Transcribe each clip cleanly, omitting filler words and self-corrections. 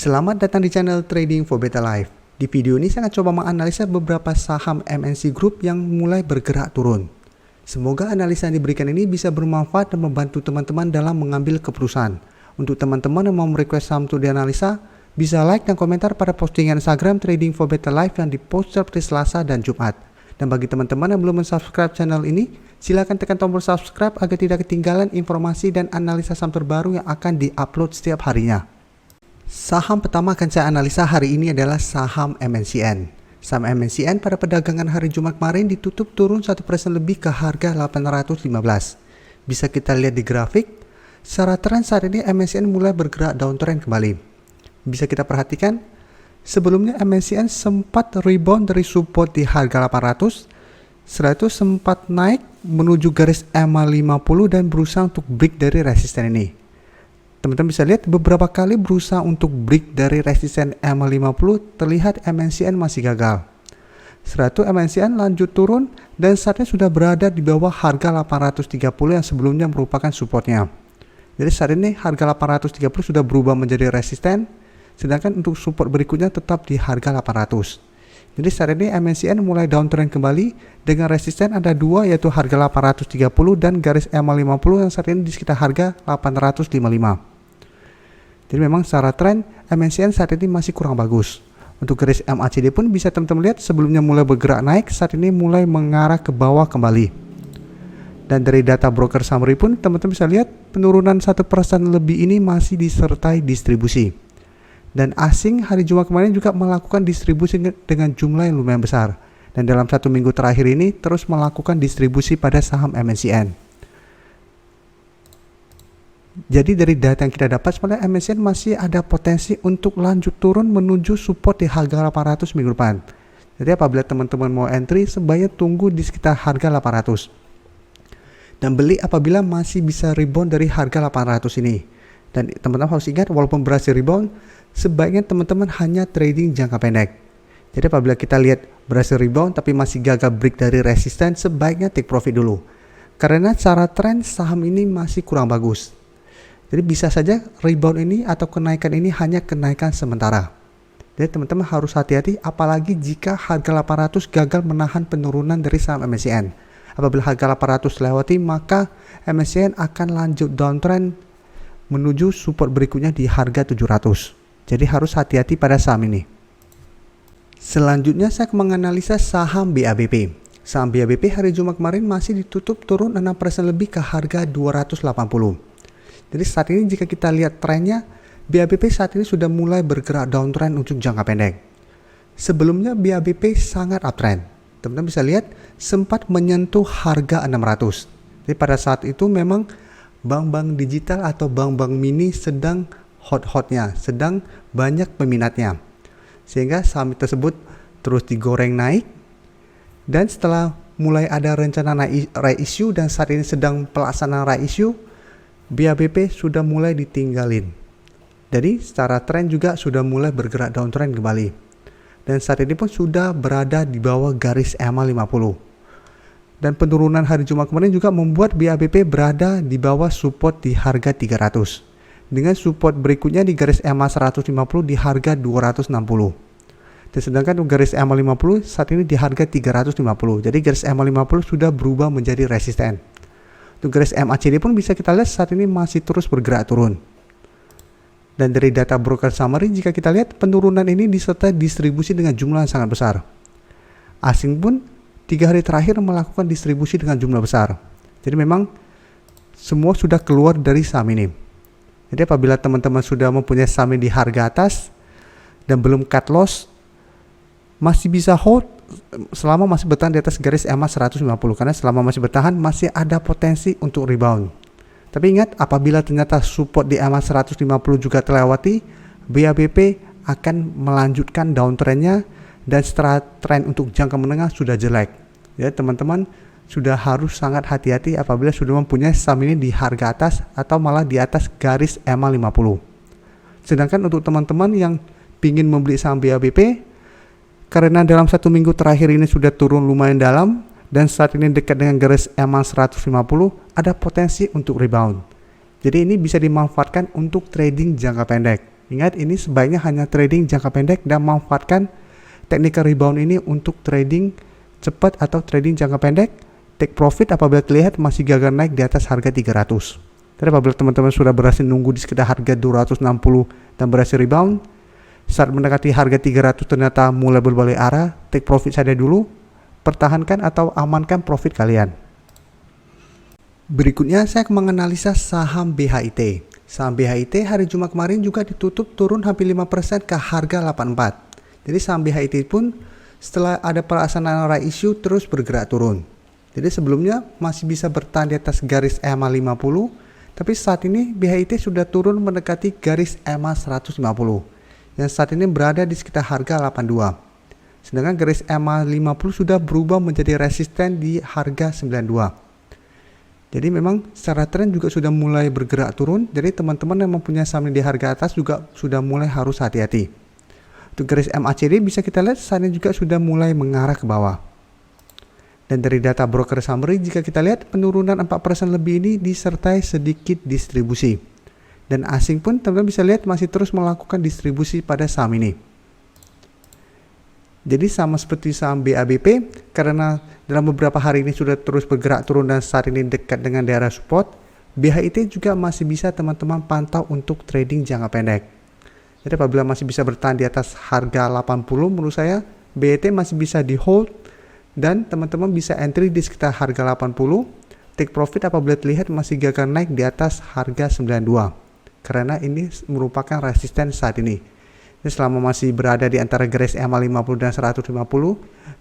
Selamat datang di channel Trading for Better Life. Di video ini saya akan coba menganalisa beberapa saham MNC Group yang mulai bergerak turun. Semoga analisa yang diberikan ini bisa bermanfaat dan membantu teman-teman dalam mengambil keputusan. Untuk teman-teman yang mau merequest saham untuk dianalisa, bisa like dan komentar pada postingan Instagram Trading for Better Life yang dipost seperti Selasa dan Jumat. Dan bagi teman-teman yang belum subscribe channel ini, silakan tekan tombol subscribe agar tidak ketinggalan informasi dan analisa saham terbaru yang akan diupload setiap harinya. Saham pertama akan saya analisa hari ini adalah saham MNCN. Saham MNCN pada perdagangan hari Jumat kemarin ditutup turun 1% lebih ke harga 815. Bisa kita lihat di grafik, secara tren saat ini MNCN mulai bergerak downtrend kembali. Bisa kita perhatikan, sebelumnya MNCN sempat rebound dari support di harga 800, setelah itu sempat naik menuju garis EMA 50 dan berusaha untuk break dari resisten ini. Teman-teman bisa lihat beberapa kali berusaha untuk break dari resisten EMA 50, terlihat MNCN masih gagal. Setelah itu MNCN lanjut turun dan saatnya sudah berada di bawah harga 830 yang sebelumnya merupakan supportnya. Jadi saat ini harga 830 sudah berubah menjadi resisten, sedangkan untuk support berikutnya tetap di harga 800. Jadi saat ini MNCN mulai downtrend kembali dengan resisten ada dua, yaitu harga 830 dan garis EMA 50 yang saat ini di sekitar harga 855. Jadi memang secara tren MNCN saat ini masih kurang bagus. Untuk garis MACD pun bisa teman-teman lihat sebelumnya mulai bergerak naik, saat ini mulai mengarah ke bawah kembali. Dan dari data broker summary pun teman-teman bisa lihat penurunan 1% lebih ini masih disertai distribusi. Dan asing hari Jumat kemarin juga melakukan distribusi dengan jumlah yang lumayan besar. Dan dalam satu minggu terakhir ini terus melakukan distribusi pada saham MNCN. Jadi dari data yang kita dapat sebenarnya MNCN masih ada potensi untuk lanjut turun menuju support di harga 800 minggu depan. Jadi apabila teman-teman mau entry sebaiknya tunggu di sekitar harga 800. Dan beli apabila masih bisa rebound dari harga 800 ini. Dan teman-teman harus ingat walaupun berhasil rebound, sebaiknya teman-teman hanya trading jangka pendek. Jadi apabila kita lihat berhasil rebound tapi masih gagal break dari resisten, sebaiknya take profit dulu. Karena secara tren saham ini masih kurang bagus. Jadi bisa saja rebound ini atau kenaikan ini hanya kenaikan sementara. Jadi teman-teman harus hati-hati apalagi jika harga 800 gagal menahan penurunan dari saham MNCN. Apabila harga 800 lewati maka MNCN akan lanjut downtrend menuju support berikutnya di harga 700. Jadi harus hati-hati pada saham ini. Selanjutnya saya akan menganalisa saham BABP. Saham BABP hari Jumat kemarin masih ditutup turun 6% lebih ke harga 280. Jadi saat ini jika kita lihat trennya, BABP saat ini sudah mulai bergerak downtrend untuk jangka pendek. Sebelumnya BABP sangat uptrend. Teman-teman bisa lihat sempat menyentuh harga 600. Jadi pada saat itu memang bank-bank digital atau bank-bank mini sedang hot-hotnya, sedang banyak peminatnya. Sehingga saham tersebut terus digoreng naik. Dan setelah mulai ada rencana reissue dan saat ini sedang pelaksanaan reissue, BABP sudah mulai ditinggalin. Jadi secara tren juga sudah mulai bergerak downtrend kembali. Dan saat ini pun sudah berada di bawah garis EMA 50. Dan penurunan hari Jumat kemarin juga membuat BABP berada di bawah support di harga 300. Dengan support berikutnya di garis EMA 150 di harga 260. Dan sedangkan garis EMA 50 saat ini di harga 350. Jadi garis EMA 50 sudah berubah menjadi resisten. Untuk garis MACD pun bisa kita lihat saat ini masih terus bergerak turun. Dan dari data broker summary jika kita lihat penurunan ini disertai distribusi dengan jumlah yang sangat besar. Asing pun 3 hari terakhir melakukan distribusi dengan jumlah besar. Jadi memang semua sudah keluar dari saham ini. Jadi apabila teman-teman sudah mempunyai saham ini di harga atas dan belum cut loss, masih bisa hold selama masih bertahan di atas garis EMA 150, karena selama masih bertahan masih ada potensi untuk rebound. Tapi ingat apabila ternyata support di EMA 150 juga terlewati, BABP akan melanjutkan downtrendnya dan setelah tren untuk jangka menengah sudah jelek. Jadi teman-teman sudah harus sangat hati-hati apabila sudah mempunyai saham ini di harga atas atau malah di atas garis EMA 50. Sedangkan untuk teman-teman yang ingin membeli saham BABP, karena dalam satu minggu terakhir ini sudah turun lumayan dalam dan saat ini dekat dengan garis EMA 150, ada potensi untuk rebound. Jadi ini bisa dimanfaatkan untuk trading jangka pendek. Ingat, ini sebaiknya hanya trading jangka pendek dan manfaatkan technical rebound ini untuk trading cepat atau trading jangka pendek. Take profit apabila terlihat masih gagal naik di atas harga 300. Tapi apabila teman-teman sudah berhasil nunggu di sekitar harga 260 dan berhasil rebound, saat mendekati harga 300 ternyata mulai berbalik arah, take profit saja dulu, pertahankan atau amankan profit kalian. Berikutnya saya akan menganalisa saham BHIT. Saham BHIT hari Jumat kemarin juga ditutup turun hampir 5% ke harga 84. Jadi saham BHIT pun setelah ada pelaksanaan right issue terus bergerak turun. Jadi sebelumnya masih bisa bertahan di atas garis EMA 50, tapi saat ini BHIT sudah turun mendekati garis EMA 150 yang saat ini berada di sekitar harga 82. Sedangkan garis EMA 50 sudah berubah menjadi resisten di harga 92. Jadi memang secara tren juga sudah mulai bergerak turun. Jadi teman-teman yang mempunyai saham di harga atas juga sudah mulai harus hati-hati. Untuk garis MACD bisa kita lihat saat ini juga sudah mulai mengarah ke bawah. Dan dari data broker summary jika kita lihat penurunan 4% lebih ini disertai sedikit distribusi. Dan asing pun teman-teman bisa lihat masih terus melakukan distribusi pada saham ini. Jadi sama seperti saham BABP, karena dalam beberapa hari ini sudah terus bergerak turun dan saat ini dekat dengan daerah support, BHIT juga masih bisa teman-teman pantau untuk trading jangka pendek. Jadi apabila masih bisa bertahan di atas harga 80, menurut saya BHIT masih bisa di hold dan teman-teman bisa entry di sekitar harga 80, take profit apabila terlihat masih gagal naik di atas harga 92. Karena ini merupakan resisten saat ini. Jadi selama masih berada di antara garis EMA 50 dan 150,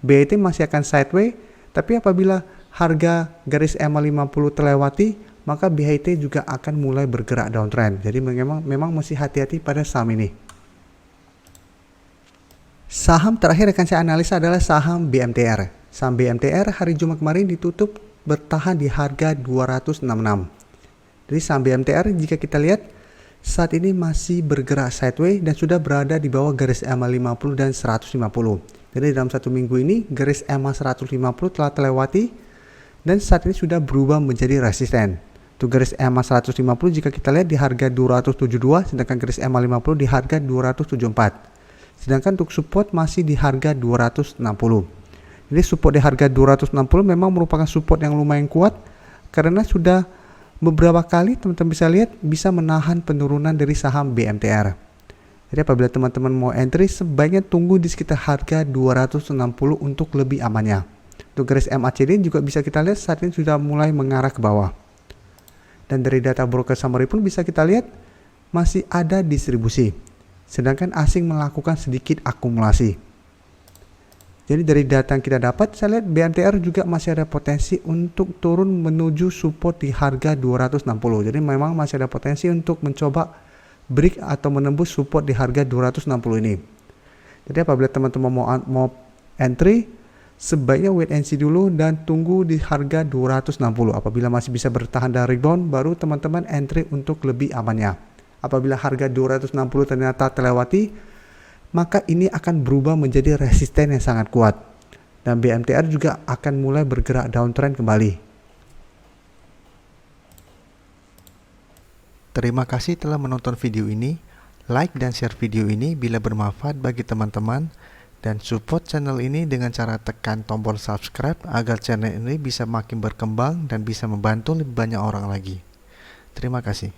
BHIT masih akan sideways, tapi apabila harga garis EMA 50 terlewati, maka BHIT juga akan mulai bergerak downtrend. Jadi memang mesti hati-hati pada saham ini. Saham terakhir akan saya analisa adalah saham BMTR. Saham BMTR hari Jumat kemarin ditutup bertahan di harga 266. Jadi saham BMTR jika kita lihat saat ini masih bergerak sideways dan sudah berada di bawah garis EMA 50 dan 150. Jadi dalam satu minggu ini garis EMA 150 telah terlewati dan saat ini sudah berubah menjadi resisten. Untuk garis EMA 150 jika kita lihat di harga 272, sedangkan garis EMA 50 di harga 274. Sedangkan untuk support masih di harga 260. Jadi support di harga 260 memang merupakan support yang lumayan kuat karena sudah beberapa kali teman-teman bisa lihat bisa menahan penurunan dari saham BMTR. Jadi apabila teman-teman mau entry sebaiknya tunggu di sekitar harga 260 untuk lebih amannya. Untuk garis MACD juga bisa kita lihat saat ini sudah mulai mengarah ke bawah. Dan dari data broker summary pun bisa kita lihat masih ada distribusi. Sedangkan asing melakukan sedikit akumulasi. Jadi dari data yang kita dapat, saya lihat BMTR juga masih ada potensi untuk turun menuju support di harga 260. Jadi memang masih ada potensi untuk mencoba break atau menembus support di harga 260 ini. Jadi apabila teman-teman mau entry, sebaiknya wait and see dulu dan tunggu di harga 260. Apabila masih bisa bertahan dan rebound, baru teman-teman entry untuk lebih amannya. Apabila harga 260 ternyata terlewati, maka ini akan berubah menjadi resisten yang sangat kuat. Dan BMTR juga akan mulai bergerak downtrend kembali. Terima kasih telah menonton video ini. Like dan share video ini bila bermanfaat bagi teman-teman. Dan support channel ini dengan cara tekan tombol subscribe agar channel ini bisa makin berkembang dan bisa membantu lebih banyak orang lagi. Terima kasih.